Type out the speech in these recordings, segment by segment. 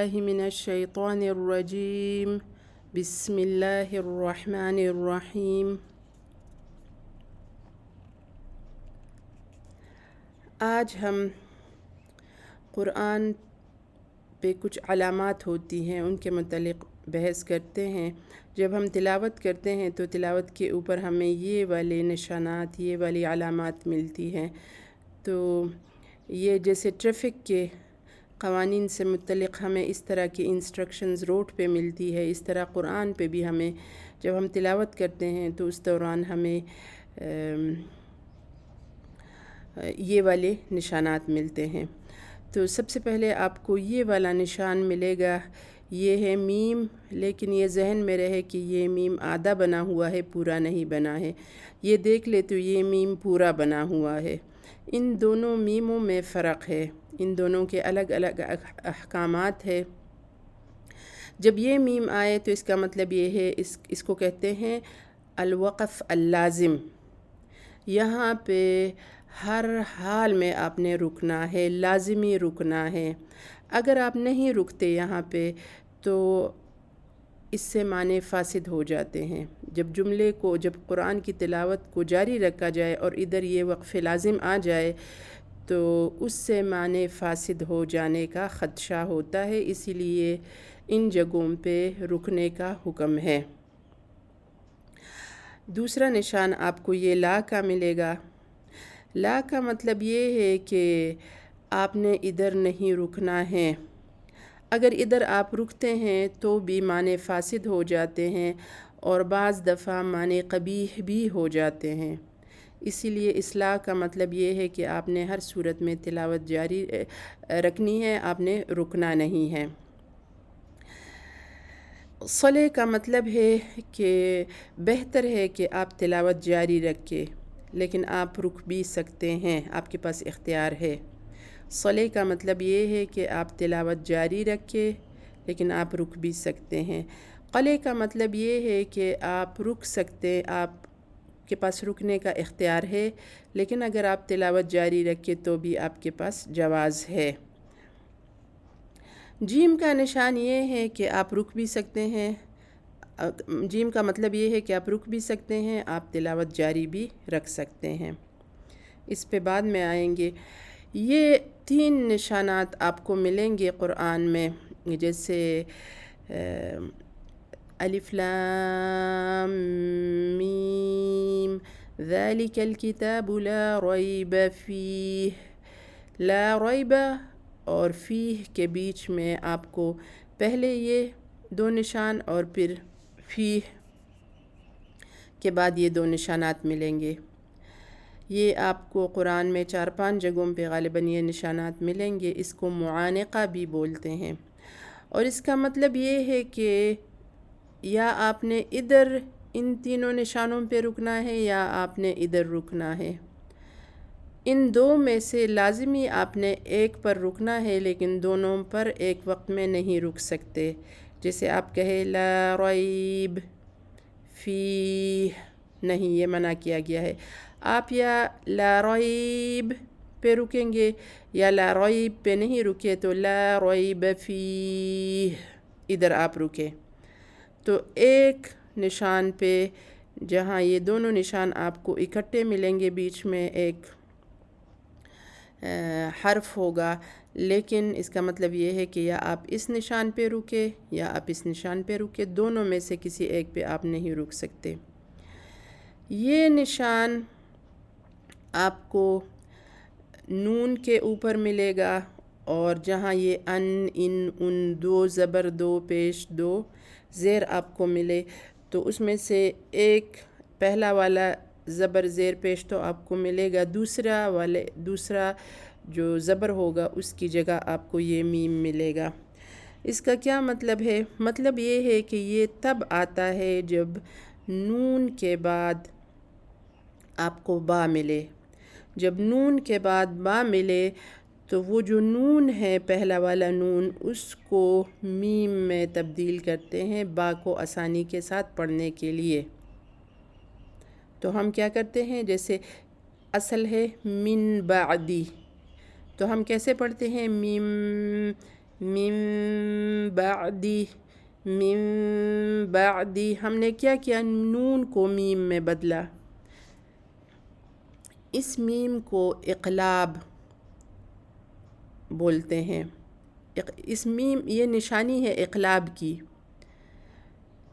من الشیطان الرجیم بسم اللہ الرحمن الرحیم۔ آج ہم قرآن پہ کچھ علامات ہوتی ہیں ان کے متعلق بحث کرتے ہیں۔ جب ہم تلاوت کرتے ہیں تو تلاوت کے اوپر ہمیں یہ والے نشانات، یہ والی علامات ملتی ہیں۔ تو یہ جیسے ٹریفک کے قوانین سے متعلق ہمیں اس طرح کی انسٹرکشنز روڈ پہ ملتی ہے، اس طرح قرآن پہ بھی ہمیں جب ہم تلاوت کرتے ہیں تو اس دوران ہمیں یہ والے نشانات ملتے ہیں۔ تو سب سے پہلے آپ کو یہ والا نشان ملے گا، یہ ہے میم، لیکن یہ ذہن میں رہے کہ یہ میم آدھا بنا ہوا ہے، پورا نہیں بنا ہے۔ یہ دیکھ لے تو یہ میم پورا بنا ہوا ہے۔ ان دونوں میموں میں فرق ہے، ان دونوں کے الگ الگ احکامات ہے۔ جب یہ میم آئے تو اس کا مطلب یہ ہے، اس کو کہتے ہیں الوقف اللازم۔ یہاں پہ ہر حال میں آپ نے رکنا ہے، لازمی رکنا ہے۔ اگر آپ نہیں رکتے یہاں پہ تو اس سے معنی فاسد ہو جاتے ہیں۔ جب جملے کو، جب قرآن کی تلاوت کو جاری رکھا جائے اور ادھر یہ وقف لازم آ جائے تو اس سے معنی فاسد ہو جانے کا خدشہ ہوتا ہے، اسی لیے ان جگہوں پہ رکنے کا حکم ہے۔ دوسرا نشان آپ کو یہ لا کا ملے گا۔ لا کا مطلب یہ ہے کہ آپ نے ادھر نہیں رکنا ہے۔ اگر ادھر آپ رکتے ہیں تو بھی معنی فاسد ہو جاتے ہیں اور بعض دفعہ معنی قبیح بھی ہو جاتے ہیں۔ اسی لیے اصلاح کا مطلب یہ ہے کہ آپ نے ہر صورت میں تلاوت جاری رکھنی ہے، آپ نے رکنا نہیں ہے۔ صلح کا مطلب ہے کہ بہتر ہے کہ آپ تلاوت جاری رکھیں، لیکن آپ رک بھی سکتے ہیں، آپ کے پاس اختیار ہے۔ صلح کا مطلب یہ ہے کہ آپ تلاوت جاری رکھیں لیکن آپ رک بھی سکتے ہیں۔ قلع کا مطلب یہ ہے کہ آپ رک سکتے، آپ کے پاس رکنے کا اختیار ہے، لیکن اگر آپ تلاوت جاری رکھیں تو بھی آپ کے پاس جواز ہے۔ جیم کا نشان یہ ہے کہ آپ رک بھی سکتے ہیں۔ جیم کا مطلب یہ ہے کہ آپ رک بھی سکتے ہیں، آپ تلاوت جاری بھی رکھ سکتے ہیں۔ اس پہ بعد میں آئیں گے۔ یہ 3 نشانات آپ کو ملیں گے قرآن میں، جیسے الف لام میم ذالک الکتاب لا ریب فیہ۔ لا ریب اور فیہ کے بیچ میں آپ کو پہلے یہ 2 نشان اور پھر فیہ کے بعد یہ 2 نشانات ملیں گے۔ یہ آپ کو قرآن میں 4-5 جگہوں پہ غالباً یہ نشانات ملیں گے۔ اس کو معانقہ بھی بولتے ہیں، اور اس کا مطلب یہ ہے کہ یا آپ نے ادھر ان تینوں نشانوں پہ رکنا ہے یا آپ نے ادھر رکنا ہے۔ ان 2 میں سے لازمی آپ نے ایک پر رکنا ہے، لیکن دونوں پر ایک وقت میں نہیں رک سکتے۔ جیسے آپ کہے لا ریب فیہ، نہیں، یہ منع کیا گیا ہے۔ آپ یا لا ریب پہ رکیں گے یا لا ریب پہ نہیں رکے تو لا ریب فیہ ادھر آپ رکے۔ تو ایک نشان پہ جہاں یہ دونوں نشان آپ کو اکٹھے ملیں گے، بیچ میں ایک حرف ہوگا، لیکن اس کا مطلب یہ ہے کہ یا آپ اس نشان پہ رکے یا آپ اس نشان پہ رکے، دونوں میں سے کسی ایک پہ آپ نہیں رک سکتے۔ یہ نشان آپ کو نون کے اوپر ملے گا، اور جہاں یہ ان 2 زبر 2 پیش 2 زیر آپ کو ملے تو اس میں سے ایک پہلا والا زبر زیر پیش تو آپ کو ملے گا، دوسرا جو زبر ہوگا اس کی جگہ آپ کو یہ میم ملے گا۔ اس کا کیا مطلب ہے؟ مطلب یہ ہے کہ یہ تب آتا ہے جب نون کے بعد آپ کو با ملے۔ جب نون کے بعد با ملے تو وہ جو نون ہے، پہلا والا نون، اس کو میم میں تبدیل کرتے ہیں با کو آسانی کے ساتھ پڑھنے کے لیے۔ تو ہم کیا کرتے ہیں، جیسے اصل ہے من بعدی، تو ہم کیسے پڑھتے ہیں؟ میم من بعدی، من بعدی ہم نے کیا کیا، نون کو میم میں بدلا. اس میم کو اقلاب بولتے ہیں. اس میم، یہ نشانی ہے اقلاب کی.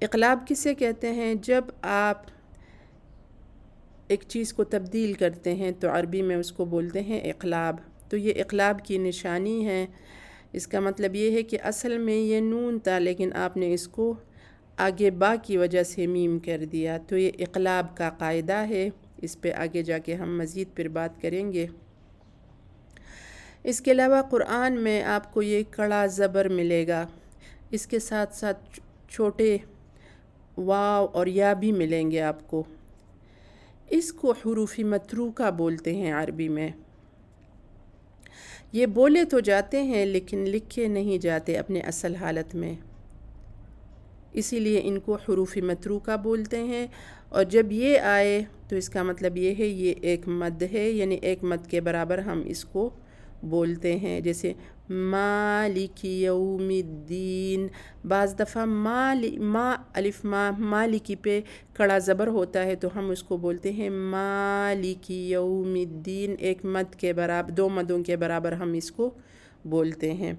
اقلاب کسے کہتے ہیں؟ جب آپ ایک چیز کو تبدیل کرتے ہیں تو عربی میں اس کو بولتے ہیں اقلاب. تو یہ اقلاب کی نشانی ہے. اس کا مطلب یہ ہے کہ اصل میں یہ نون تھا لیکن آپ نے اس کو آگے با کی وجہ سے میم کر دیا. تو یہ اقلاب کا قاعدہ ہے. اس پہ آگے جا کے ہم مزید پھر بات کریں گے. اس کے علاوہ قرآن میں آپ کو یہ کڑا زبر ملے گا. اس کے ساتھ ساتھ چھوٹے واو اور یا بھی ملیں گے آپ کو. اس کو حروف متروکہ بولتے ہیں عربی میں. یہ بولے تو جاتے ہیں لیکن لکھے نہیں جاتے اپنے اصل حالت میں، اسی لیے ان کو حروف متروکہ بولتے ہیں. اور جب یہ آئے تو اس کا مطلب یہ ہے یہ ایک مد ہے، یعنی ایک مد کے برابر ہم اس کو بولتے ہیں. جیسے مالک یوم الدین، بعض دفعہ ما الف مالکی پہ کڑا زبر ہوتا ہے تو ہم اس کو بولتے ہیں مالک یوم الدین. ایک مد کے برابر، دو مدوں کے برابر ہم اس کو بولتے ہیں.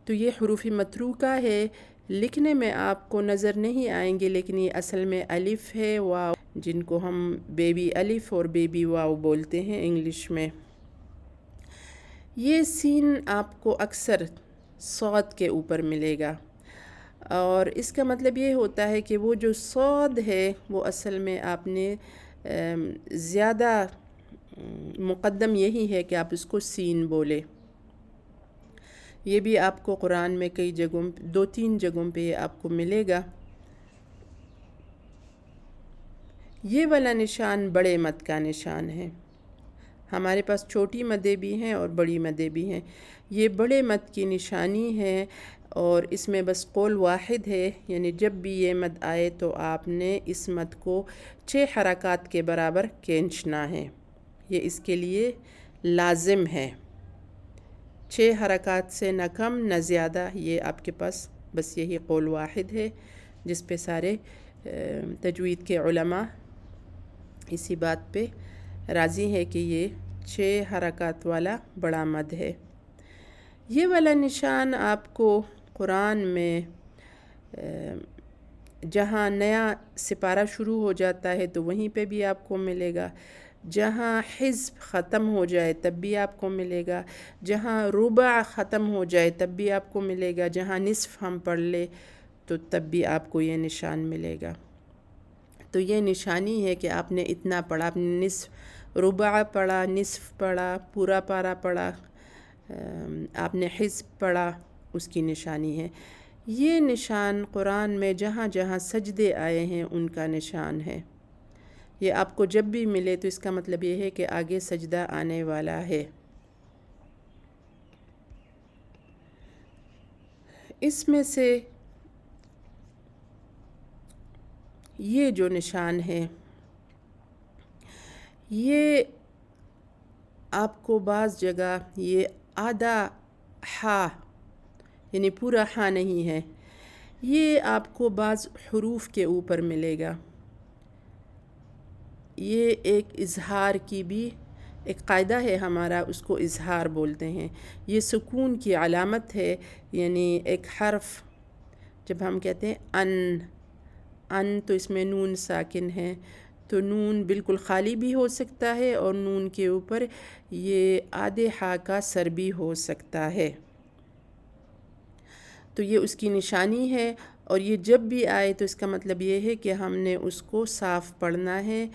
تو یہ حروف متروکہ ہے. لکھنے میں آپ کو نظر نہیں آئیں گے لیکن یہ اصل میں الف ہے، واو، جن کو ہم بیبی الف اور بیبی واو بولتے ہیں انگلش میں. یہ سین آپ کو اکثر صاد کے اوپر ملے گا، اور اس کا مطلب یہ ہوتا ہے کہ وہ جو صاد ہے وہ اصل میں آپ نے زیادہ مقدم یہی ہے کہ آپ اس کو سین بولے. یہ بھی آپ کو قرآن میں کئی جگہوں، 2-3 جگہوں پہ یہ آپ کو ملے گا. یہ والا نشان بڑے مد کا نشان ہے. ہمارے پاس چھوٹی مدیں بھی ہیں اور بڑی مدیں بھی ہیں. یہ بڑے مد کی نشانی ہے اور اس میں بس قول واحد ہے، یعنی جب بھی یہ مد آئے تو آپ نے اس مد کو 6 حرکات کے برابر کھینچنا ہے. یہ اس کے لیے لازم ہے. 6 حرکات سے نہ کم نہ زیادہ. یہ آپ کے پاس بس یہی قول واحد ہے جس پہ سارے تجوید کے علماء اسی بات پہ راضی ہے کہ یہ 6 حرکات والا بڑا مد ہے. یہ والا نشان آپ کو قرآن میں جہاں نیا سپارہ شروع ہو جاتا ہے تو وہیں پہ بھی آپ کو ملے گا. جہاں حزب ختم ہو جائے تب بھی آپ کو ملے گا. جہاں ربع ختم ہو جائے تب بھی آپ کو ملے گا. جہاں نصف ہم پڑھ لے تو تب بھی آپ کو یہ نشان ملے گا. تو یہ نشانی ہے کہ آپ نے اتنا پڑھا، آپ نے نصف ربع پڑھا، نصف پڑھا، پورا پارا پڑھا، آپ نے حزب پڑھا، اس کی نشانی ہے. یہ نشان قرآن میں جہاں جہاں سجدے آئے ہیں ان کا نشان ہے. یہ آپ کو جب بھی ملے تو اس کا مطلب یہ ہے کہ آگے سجدہ آنے والا ہے. اس میں سے یہ جو نشان ہے یہ آپ کو بعض جگہ یہ آدھا ہا، یعنی پورا ہا نہیں ہے، یہ آپ کو بعض حروف کے اوپر ملے گا. یہ ایک اظہار کی بھی ایک قاعدہ ہے ہمارا، اس کو اظہار بولتے ہیں. یہ سکون کی علامت ہے. یعنی ایک حرف جب ہم کہتے ہیں ان تو اس میں نون ساکن ہے، تو نون بالکل خالی بھی ہو سکتا ہے اور نون کے اوپر یہ آدھے ہا کا سر بھی ہو سکتا ہے. تو یہ اس کی نشانی ہے. اور یہ جب بھی آئے تو اس کا مطلب یہ ہے کہ ہم نے اس کو صاف پڑھنا ہے.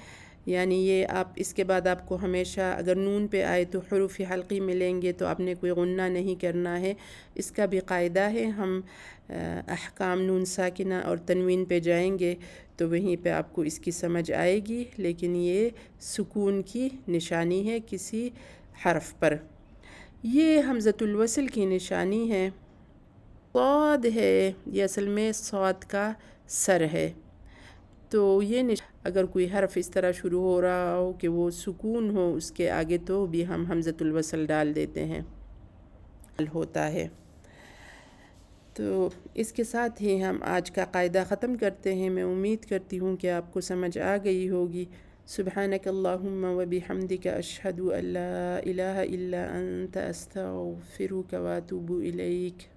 یعنی یہ آپ اس کے بعد آپ کو ہمیشہ اگر نون پہ آئے تو حروف حلقی ملیں گے تو آپ نے کوئی غنہ نہیں کرنا ہے. اس کا بھی قاعدہ ہے. ہم احکام نون ساکنہ اور تنوین پہ جائیں گے تو وہیں پہ آپ کو اس کی سمجھ آئے گی، لیکن یہ سکون کی نشانی ہے کسی حرف پر. یہ حمزۃ الوصل کی نشانی ہے. صاد ہے، یہ اصل میں صاد کا سر ہے. تو یہ اگر کوئی حرف اس طرح شروع ہو رہا ہو کہ وہ سکون ہو اس کے آگے تو بھی ہم حمزۃ الوصل ڈال دیتے ہیں، ہوتا ہے. تو اس کے ساتھ ہی ہم آج کا قاعدہ ختم کرتے ہیں۔ میں امید کرتی ہوں کہ آپ کو سمجھ آ گئی ہوگی۔ سبحانک اللہم و بحمدک اشہد ان لا الہ الا انت استغفرک و اتوب الیک۔